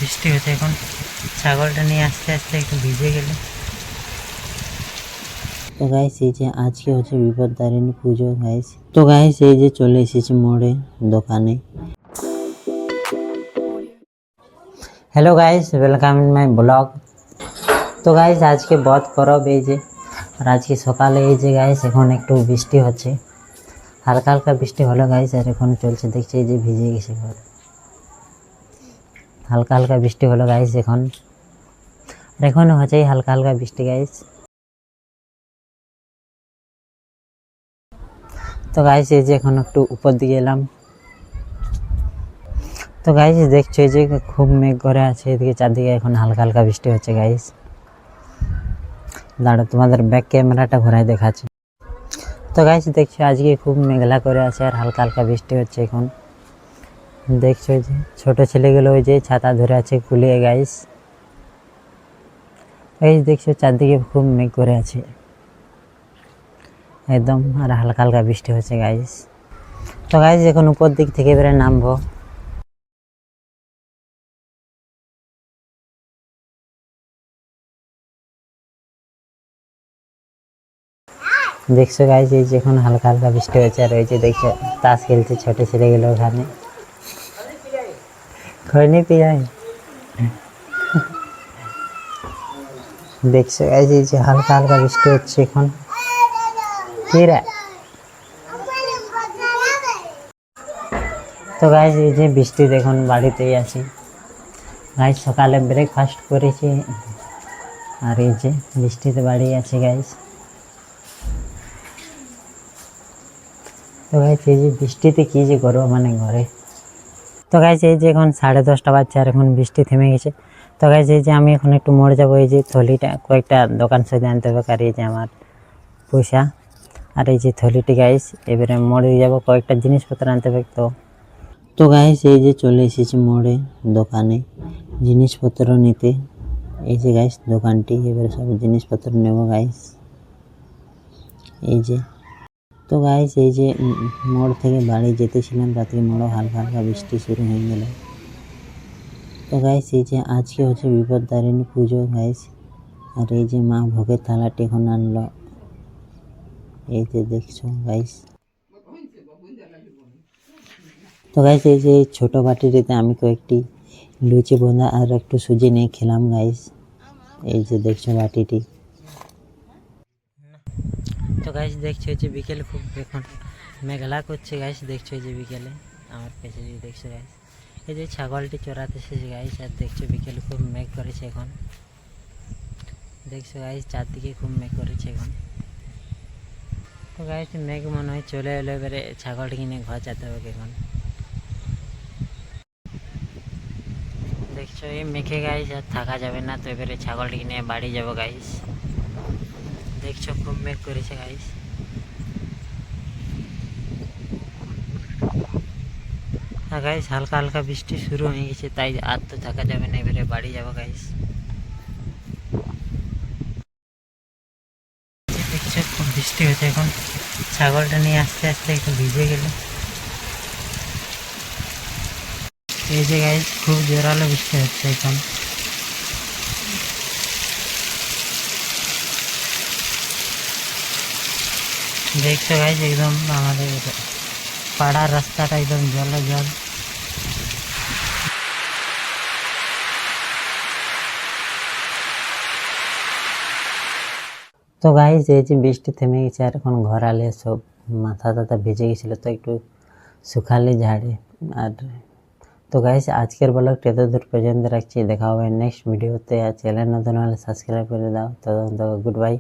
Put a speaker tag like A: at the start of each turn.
A: বৃষ্টি হচ্ছে এখন, ছাগলটা নিয়ে আস্তে আস্তে একটু ভিজে গেল। তো গাইস এই যে আজকে হচ্ছে বিপদতারিণী পুজো গাইস। তো গাইস এই যে চলে এসেছি মোড়ে দোকানে। Hello guys, welcome in my blog. তো গাইস আজকে বধ পরব এই যে, আর আজকে সকালে এই যে গাইস এখন একটু বৃষ্টি হচ্ছে, হালকা হালকা বৃষ্টি হলো গাইস। আর এখন চলছে দেখছি এই যে ভিজে গেছে ঘর, হালকা হালকা বৃষ্টি হলো গাইস এখন, আর এখন হচ্ছে হালকা হালকা বৃষ্টি গাইস। তো গাইস এই যে এখন একটু উপর দিকে এলাম। তো গাইস দেখছো এই যে খুব মেঘ করে আছে এদিকে, চারদিকে এখন হালকা হালকা বৃষ্টি হচ্ছে গাইস। দাঁড়া তোমাদের ব্যাক ক্যামেরাটা ঘোরায় দেখাচ্ছি। তো গাইস দেখছো আজকে খুব মেঘলা করে আছে আর হালকা হালকা বৃষ্টি হচ্ছে এখন। দেখছো যে ছোট ছেলেগুলো ওই যে ছাতা ধরে আছে কুলিয়ে গাইস। এই দেখছো চারদিকে খুব মেঘ করে আছে একদম, আর হালকা হালকা বৃষ্টি হচ্ছে গাইস। তো গাইস এখন উপর দিক থেকে এবারে নামবো। দেখছো গাইস এই যে এখন হালকা হালকা বৃষ্টি হচ্ছে, আর ওই যে দেখছো তাস খেলছে ছোট ছেলেগুলো ওখানে, খৈনি পিয়াই। দেখছো গাইস এই যে হালকা হালকা বৃষ্টি হচ্ছে এখন। কি রে? তো গাইস এই যে বৃষ্টি দেখুন, বাড়িতেই আছি গাইস, সকালে ব্রেকফাস্ট করেছি আর এই যে বৃষ্টিতে বাড়ি আছে গাইস। তো গাইস এই যে বৃষ্টিতে কি যে করবো মানে ঘরে। তো গাইস এই যে এখন 10:30 বাজছে আর এখন বৃষ্টি থেমে গেছে। তো গাইস এই যে আমি এখন একটু মোড়ে যাবো, এই যে থলিটা কয়েকটা দোকান সাথে আনতে হবে, আর এই যে আমার পয়সা আর এই যে থলিটি গাইস, এবারে মোড়ে যাবো কয়েকটা জিনিসপত্র আনতে হবে। তো গাইস এই যে চলে এসেছি মোড়ে দোকানে জিনিসপত্র নিতে। এই যে গাইস দোকানটি, এবারে সব জিনিসপত্র নেব গাইস এই যে। তো গাইস এই যে মোড় থেকে বাড়ি যেতেছিলাম, রাত্রে মোড়ে হালকা হালকা বৃষ্টি শুরু হয়ে গেল। তো গাইস এই যে আজকে হচ্ছে বিপদতারিণী পুজো গাইস, আর এই যে মা ভোগের থালাটি এখন আনলো, এই যে দেখছো গাইস। তো গাইস এই যে ছোট বাটিটিতে আমি কয়েকটি লুচি বোঁদা আর একটু সুজি নিয়ে খেলাম গাইস, এই যে দেখছো বাটিটি। তো গাইস দেখছো যে বিকেলে খুব এখন মেঘলা করছে গাইস, দেখছো যে বিকেলে আমার পেছনে দেখছো গাইস এই যে ছাগলটি চড়াতে এসেছে গাইস, আর দেখছো বিকেলে খুব মেঘ করেছে এখন। দেখছো গাইস চারদিকে খুব মেঘ করেছে এখন। তো গাইস মেঘ মনে হয় চলে এলো, এবারে ছাগলটিকে নিয়ে ঘর যেতে হবে এখন। দেখছো এই মেঘে গাইস আর থাকা যাবে না, তো এবারে ছাগলটিকে নিয়ে বাড়ি যাবো গাইস। দেখছো খুব মেঘ করেছে গাইস। আর গাইস হালকা হালকা বৃষ্টি শুরু হয়ে গেছে, তাই আর তো থাকা যাবে না, এবারে বাড়ি যাবো গাইস। দেখছো খুব বৃষ্টি হচ্ছে এখন, ছাগলটা নিয়ে আস্তে আস্তে একটু ভিজে গেল। এই যে গাইস খুব জোরালো বৃষ্টি হচ্ছে এখন। দেখছো গাইস একদম আমাদের পাড়ার রাস্তাটা একদম জলে জল। তো গাইস এই যে বৃষ্টি থেমে গেছে আর এখন ঘর আলে সব মাথা টাথা ভিজে গেছিলো, তো একটু শুকালে ঝাড়ে। আর তো গাইস আজকের ব্লগটা এত দূর পর্যন্ত রাখছি, দেখা হবে নেক্সট ভিডিওতে। আর চ্যানেল নতুন হলে সাবস্ক্রাইব করে দাও। তো গুড বাই।